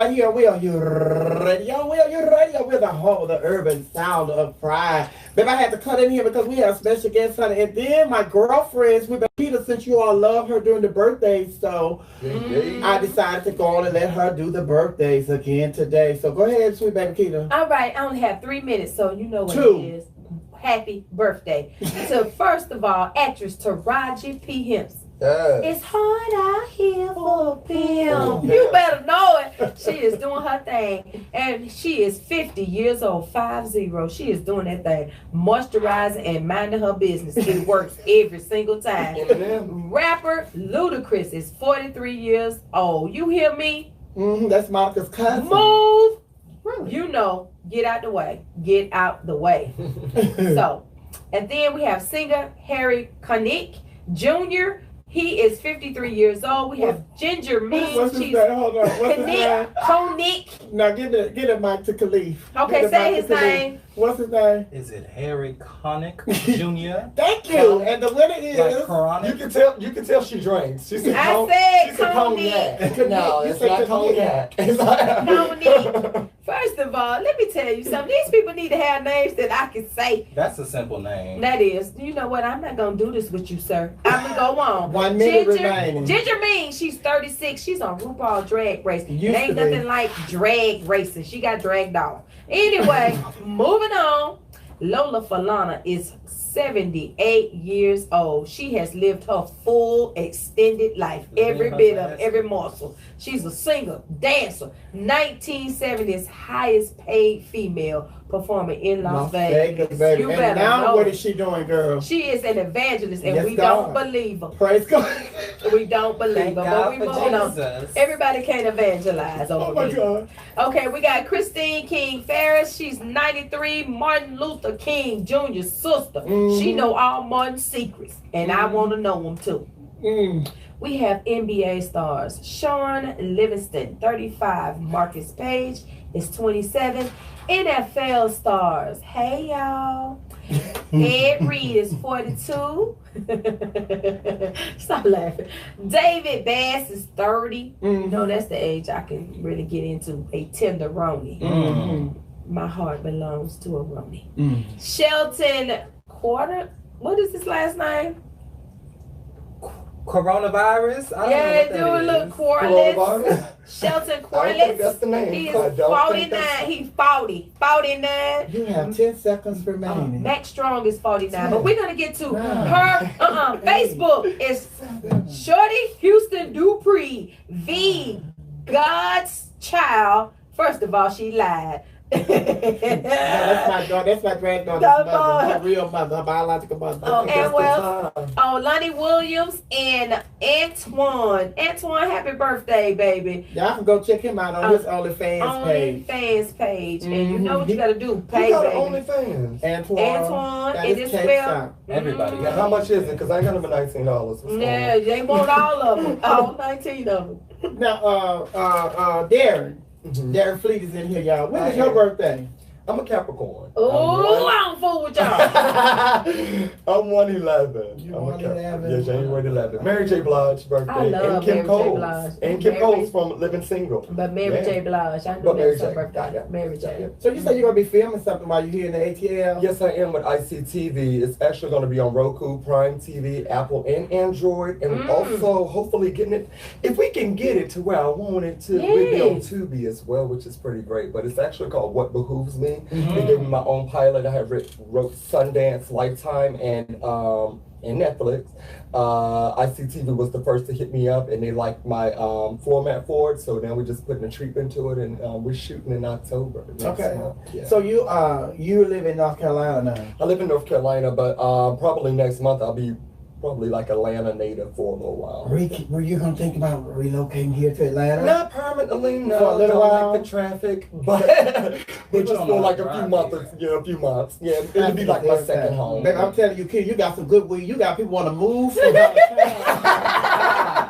right here. We are WERUradio. We are WERUradio. We're the urban sound of pride. Babe, I had to cut in here because we have special guests on it. And then my girlfriends, we've been Peter, since you all love her during the birthdays, so I decided to go on and let her do the birthdays again today. So go ahead, sweet baby Keita. All right, I only have 3 minutes, so you know what it is. Happy birthday. So first of all, actress Taraji P. Henson. It's hard out here for Pm. You better know it. She is doing her thing. And she is 50 years old, 50. She is doing that thing. Moisturizing and minding her business. It works every single time. Rapper Ludacris is 43 years old. You hear me? That's Monica's cousin. Move. Really? You know, get out the way. Get out the way. So, and then we have singer Harry Connick Jr. He is 53 years old. We have Ginger Mean. What's his name? Hold on. What's his name? Connick. Now get it mic to Khalif. Okay, say his name. What's his name? Is it Harry Connick Jr.? Thank you. And the winner is you can tell she drinks. She said cognac. No, it's not cognac. Connick. First of all, let me tell you something. These people need to have names that I can say. That's a simple name. That is. You know what? I'm not going to do this with you, sir. I'm going to go on. 1 minute remaining. Ginger Mean, she's 36. She's on RuPaul Drag Race. Ain't nothing like drag racing. She got dragged off. Anyway, moving on. Lola Falana is 78 years old. She has lived her full extended life, every bit of every morsel. She's a singer, dancer, 1970s highest paid female performer in Las Vegas. Baby. You and better now know. What is she doing, girl? She is an evangelist, and Yes, we God. don't believe her. Praise God. We don't believe her, but we moving on. Everybody can't evangelize over Oh my God. Okay, we got Christine King Ferris. She's 93. Martin Luther King Jr.'s sister. She know all Martin's secrets, and I want to know them too. We have NBA stars. Sean Livingston, 35. Marcus Page is 27. NFL stars. Hey, y'all. Ed Reed is 42. Stop laughing. David Bass is 30. No, that's the age I can really get into a tenderoni. My heart belongs to a Roni. Shelton Quarter. What is his last name? Coronavirus? Yeah, do look Corliss. Shelton Corliss. That's the name. He is 49. He's 40. 49. You have 10 seconds remaining. Max Strong is 49. But we're going to get to her. Facebook is Shorty Houston Dupree, the God's child. First of all, she lied. That's my daughter. That's my granddaughter's mother. Her real mother, her biological mother. Lonnie Williams and Antoine. Antoine, happy birthday, baby. Y'all can go check him out on his OnlyFans page. OnlyFans page. And you know what you got to do. Pay, baby. OnlyFans. Antoine. It is spelled. Everybody. How much is it? Because I got them for $19. Yeah, they want all of them. All 19 of them. Now, Darren. Darren Fleet is in here, y'all. When is your birthday? I'm a Capricorn. Oh, I don't fool with y'all. I'm 1/11. You 1/11? Yeah, January 11th. Mary J. Blige's birthday. I love and Kim Mary Cole. J. Blige. And Kim Cole's from Living Single. But Mary J. Blige. I know But Mary that's her J. birthday. Mary J. So you say you're going to be filming something while you're here in the ATL? Yes, I am with ICTV. It's actually going to be on Roku, Prime TV, Apple, and Android. And also, hopefully, getting it, if we can get it to where I want it to, we'll be on Tubi as well, which is pretty great. But it's actually called What Behooves Me. They gave me my own pilot. I have wrote Sundance, Lifetime, and Netflix. ICTV was the first to hit me up, and they liked my format for it. So now we're just putting a treatment to it, and we're shooting in October. Okay. Yeah. So you live in North Carolina now? I live in North Carolina, but probably next month I'll be probably like Atlanta native for a little while. Were you going to think about relocating here to Atlanta? Not permanently, no. For a little while? Like the traffic, but just for like a few months. Yeah, a few months. Yeah, it'll be like my second home. Baby, I'm telling you, kid, you got some good weed. You got people want to move from out of town.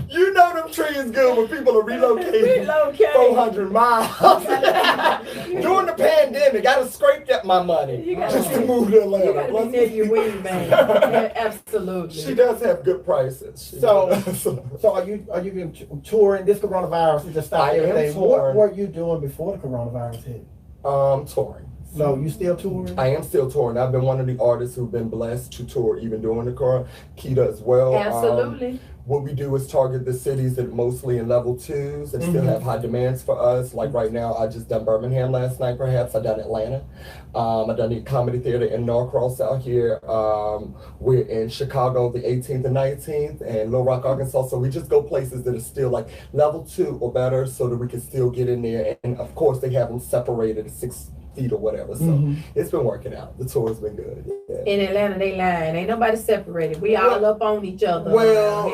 You know them tree is good when people are relocating 400 miles. During the pandemic, I just scraped up my money just to move to Atlanta. You gotta be near your weed, man. Yeah, absolutely. She does have good prices. So are you been touring? This coronavirus just stopped everything. What were you doing before the coronavirus hit? Touring. So you still touring? I am still touring. I've been one of the artists who've been blessed to tour even during the corona. Keita as well. Absolutely. What we do is target the cities that mostly in level 2s that still have high demands for us. Like right now, I just done Birmingham last night, perhaps. I done Atlanta. I done the Comedy Theater in Norcross out here. We're in Chicago the 18th and 19th, and Little Rock, Arkansas. So we just go places that are still like level 2 or better so that we can still get in there. And of course, they have them separated 6 feet or whatever. So it's been working out. The tour's been good. Yeah. In Atlanta, they lying. Ain't nobody separated. We all up on each other. Well,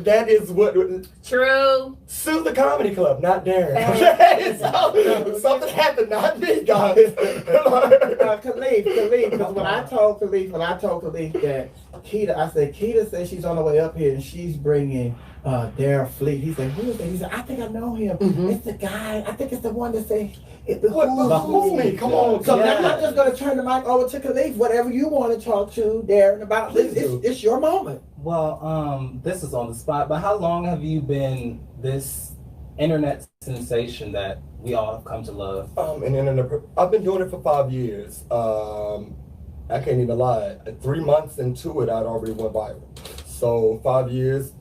that is what. True. Sue the comedy club, not Darren. So, something happened, not me, guys. Khalif, because when I told Khalif that Keita, I said, Keita said she's on the way up here and she's bringing Darren Fleet. He said, who is that? He said, I think I know him. It's the guy. I think it's the one that said, who's me? Come on. So now I'm just going to turn the mic over to Khalif. Whatever you want to talk to Darren about, it's your moment. Well, this is on the spot, but how long have you been this internet sensation that we all have come to love? I've been doing it for 5 years. I can't even lie. 3 months into it, I'd already went viral. So 5 years.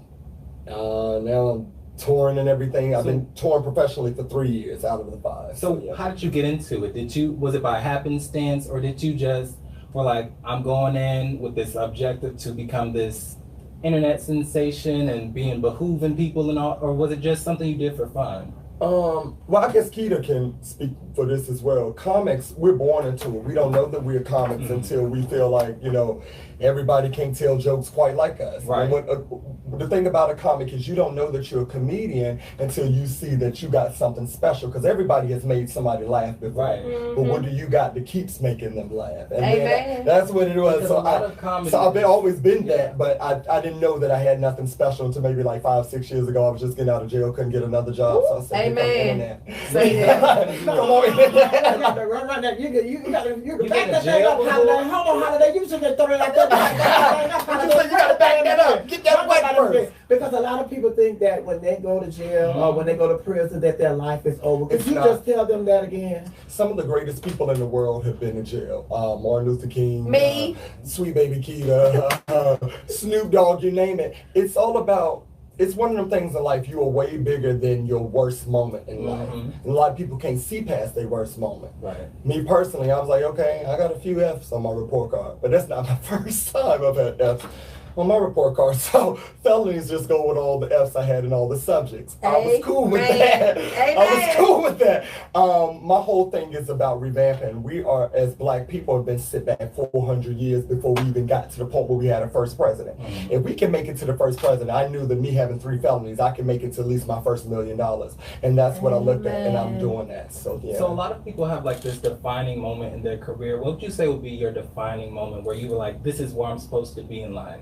Now I'm touring and everything. I've been touring professionally for 3 years out of the 5. So how did you get into it? Was it by happenstance, or did you just were like, I'm going in with this objective to become this internet sensation and being behooving people and all, or was it just something you did for fun? Well, I guess Keita can speak for this as well. Comics, we're born into it. We don't know that we're comics until we feel like, everybody can't tell jokes quite like us. Right. And the thing about a comic is you don't know that you're a comedian until you see that you got something special, because everybody has made somebody laugh before. Right. But what do you got that keeps making them laugh? And Amen. that's what it was. So I've always been that, but I didn't know that I had nothing special until maybe like 5-6 years ago. I was just getting out of jail, couldn't get another job, so I said, Amen. Say that. Come on. You back that thing up, Holiday. Hold on, Holiday. You should have thrown it like that. You gotta back that up. Get that white first. Because a lot of people think that when they go to jail or when they go to prison that their life is over. Could you just tell them that again? Some of the greatest people in the world have been in jail. Martin Luther King, me, Sweet Baby Keita, Snoop Dogg, you name it. It's all about. It's one of them things in life, you are way bigger than your worst moment in life. And a lot of people can't see past their worst moment. Right. Me personally, I was like, okay, I got a few F's on my report card, but that's not my first time I've had F's on my report card. So felonies just go with all the F's I had in all the subjects. I was cool with that. I was cool with that. My whole thing is about revamping. We are, as black people, have been sit back 400 years before we even got to the point where we had a first president. If we can make it to the first president, I knew that me having 3 felonies, I can make it to at least my first $1 million. And that's what I looked at, and I'm doing that. So yeah. So a lot of people have like this defining moment in their career. What would you say would be your defining moment where you were like, this is where I'm supposed to be in life?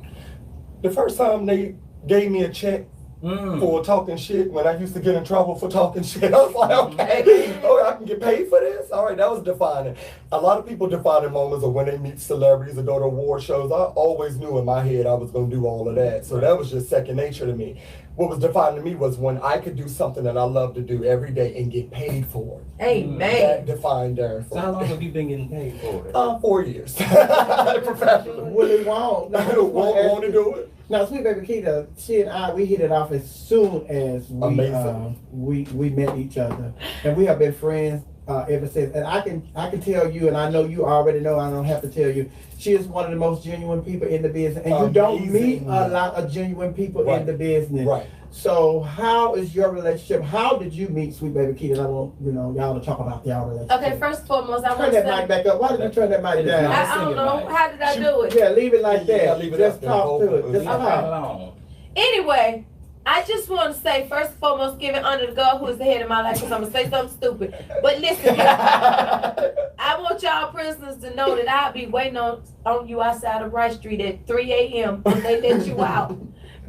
The first time they gave me a check for talking shit, when I used to get in trouble for talking shit, I was like, okay, I can get paid for this? All right, that was defining. A lot of people defining moments are when they meet celebrities or go to award shows. I always knew in my head I was going to do all of that. So that was just second nature to me. What was defining to me was when I could do something that I love to do every day and get paid for it. Amen. That defined Darren. So how long have you been getting paid for it? 4 years. Professional. Willie won't to do it. Now, Sweet Baby Keita, she and I, we hit it off as soon as we met each other, and we have been friends ever since. And I can tell you, and I know you already know. I don't have to tell you. She is one of the most genuine people in the business, and you don't meet a lot of genuine people in the business. Right. So, how is your relationship? How did you meet Sweet Baby Keita? I want y'all to talk about y'all relationship. Okay, first and foremost, I want to turn that mic back up. Why did you turn that mic down? I don't know. How did I do it? Yeah, leave it like that. Yeah, leave it just up talk there. to it. Just talk. Anyway, I just want to say, first and foremost, give it under the God who is the head of my life, because I'm going to say something stupid. But listen, I want y'all prisoners to know that I'll be waiting on you outside of Rice Street at 3 a.m. when they let you out.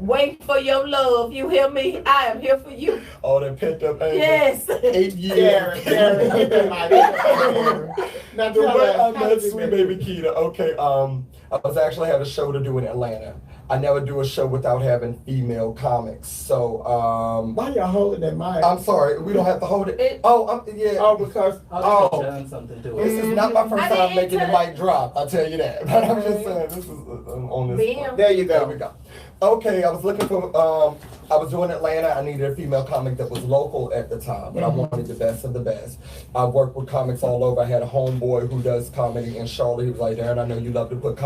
Wait for your love. You hear me? I am here for you. All that pent up anger. Yes. 8 years. Now, The way I met Sweet Baby Keita. Okay, I was actually had a show to do in Atlanta. I never do a show without having female comics. So, why y'all holding that mic? I'm sorry, we don't have to hold it. Yeah. Oh, because done something to it. This is not my first time making the mic drop. I'll tell you that. But I'm just saying, this is on this. Bam. There you go. There we go. Okay, I was looking for. I was doing Atlanta. I needed a female comic that was local at the time, but I wanted the best of the best. I worked with comics all over. I had a homeboy who does comedy in Charlotte. He was like, Darren, I know you love to put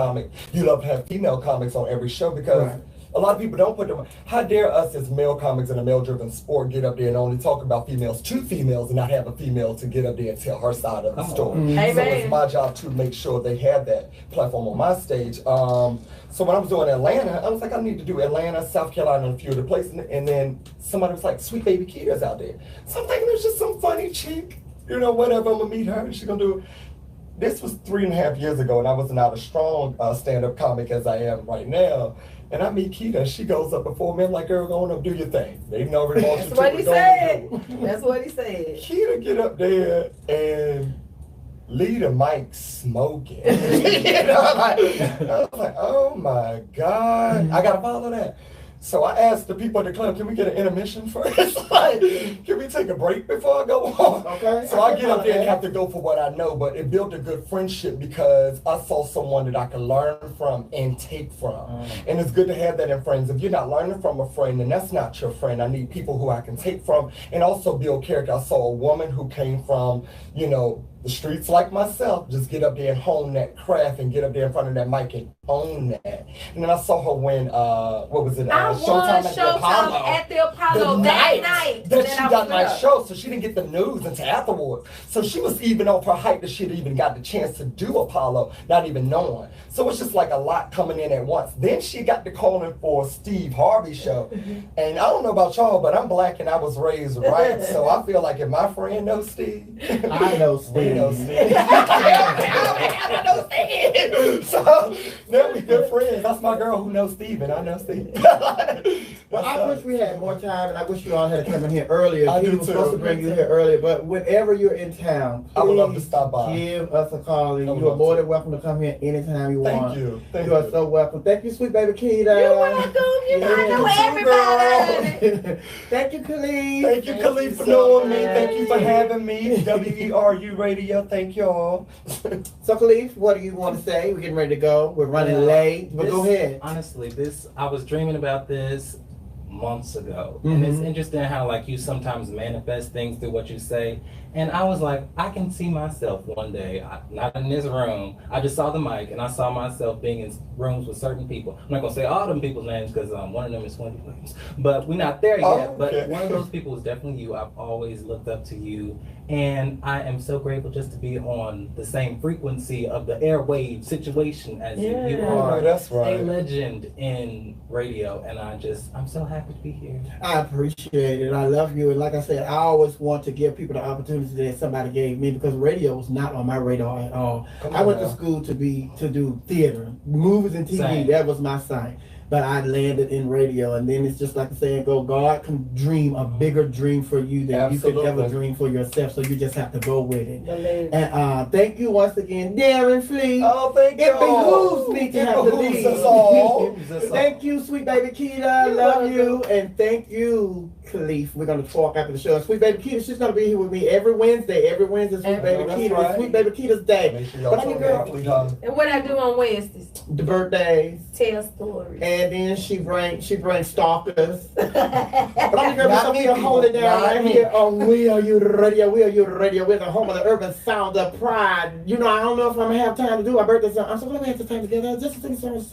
you love to have female comics on every show because a lot of people don't put them. How dare us as male comics in a male-driven sport get up there and only talk about females to females and not have a female to get up there and tell her side of the story. So it's my job to make sure they have that platform on my stage. So when I was doing Atlanta, I was like, I need to do Atlanta, South Carolina, and a few other places. And then somebody was like, Sweet Baby Keita's out there. So I'm thinking there's just some funny chick, whatever, I'm gonna meet her and she's gonna do it. This was 3.5 years ago, and I was not a strong stand-up comic as I am right now. And I meet Keita, and she goes up before me. I'm like, girl, go on up, do your thing. They know That's what he said. That's what he said. Keita get up there and lead a mic smoking. I was like, oh my God. I gotta follow that. So I asked the people at the club, can we get an intermission first? Like, can we take a break before I go on? Okay. So I get up there and have to go for what I know, but it built a good friendship because I saw someone that I could learn from and take from. And it's good to have that in friends. If you're not learning from a friend, then that's not your friend. I need people who I can take from and also build character. I saw a woman who came from, the streets like myself, just get up there and hone that craft and get up there in front of that mic and own that. And then I saw her win, what was it? Showtime at the Apollo that night. That she got my show, so she didn't get the news until afterwards. So she was even off her hype that she'd even got the chance to do Apollo, not even knowing. So it's just like a lot coming in at once. Then she got the calling for Steve Harvey's show. And I don't know about y'all, but I'm black and I was raised right. So I feel like if my friend knows Steve, I know Steve. I know Steve. So now we good friends. That's my girl who knows Steve and I know Steve. Well, I wish we had more time, and I wish you all had come in here earlier. I He do was too. supposed to bring you here earlier, but whenever you're in town, I would love to stop by. Give us a call. And I would you are love more to. than welcome to come here anytime you want. Thank you. Thank You are so welcome. Thank you, Sweet Baby Keita. You're welcome. You know everybody. Thank you, Khalid. Thank you, Khalid, for knowing me. Thank you for having me. WERUradio. Thank y'all. So, Khalid, what do you want to say? We're getting ready to go. We're running late, but go ahead. Honestly, I was dreaming about this months ago. And it's interesting how you sometimes manifest things through what you say. And I was like, I can see myself one day, not in this room. I just saw the mic and I saw myself being in rooms with certain people. I'm not going to say all them people's names because one of them is Wendy Williams. But we're not there yet. But one of those people is definitely you. I've always looked up to you. And I am so grateful just to be on the same frequency of the airwave situation as you. You are that's right. a legend in radio. And I'm so happy to be here. I appreciate it. I love you. And like I said, I always want to give people the opportunity that somebody gave me because radio was not on my radar at all. I went to school to do theater, movies and TV. Same. That was my sign. But I landed in radio, and then it's just like the saying go, God can dream a bigger dream for you than you could ever dream for yourself, so you just have to go with it. And thank you once again, Darren Fleet. Oh, thank you. It behooves me to have to leave. Thank you, Sweet Baby Keita. Love you. And thank you, Khalif. We're going to talk after the show. Sweet Baby Keita, she's going to be here with me every Wednesday. Every Wednesday, Sweet Baby Keita. Right. It's Sweet Baby Keita's day. Make sure y'all girl, And what I do on Wednesdays? the birthdays. Tell stories. And then she brings stalkers. But I'm going to hold it down right here on WERUradio. WERUradio. We're the home of the urban sound of pride. I don't know if I'm going to have time to do my birthday song. I'm so glad we have the time together. Just to sing songs,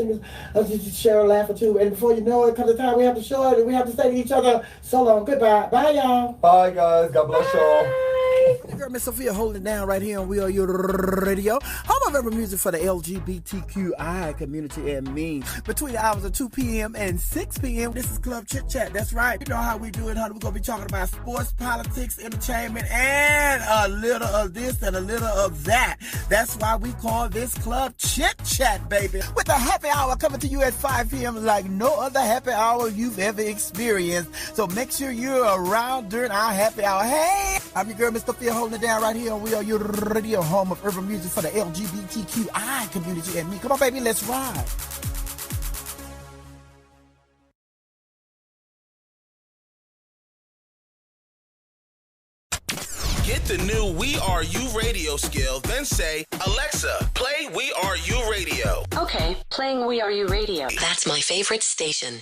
just share a laugh or two. And before you know it, comes the time we have to show it and we have to say to each other, so long, goodbye. Bye, y'all. Bye, guys. God bless y'all. Bye. Your girl, Miss Sophia, holding it down right here on WERUradio. Home of urban music for the LGBTQI community and me. Between the hours of 2 p.m. and 6 p.m., this is Club Chit Chat. That's right. You know how we do it, honey. We're going to be talking about sports, politics, entertainment, and a little of this and a little of that. That's why we call this Club Chit Chat, baby. With the happy hour coming to you at 5 p.m. like no other happy hour you've ever experienced. So make sure you're around during our happy hour. Hey, I'm your girl, Miss Sophia, holding it down right here on WERUradio, home of urban music for the LGBTQI community and me. Come on, baby, let's ride. Get the new We Are You radio skill, then say, Alexa, play We Are You radio. Okay, playing We Are You radio. That's my favorite station.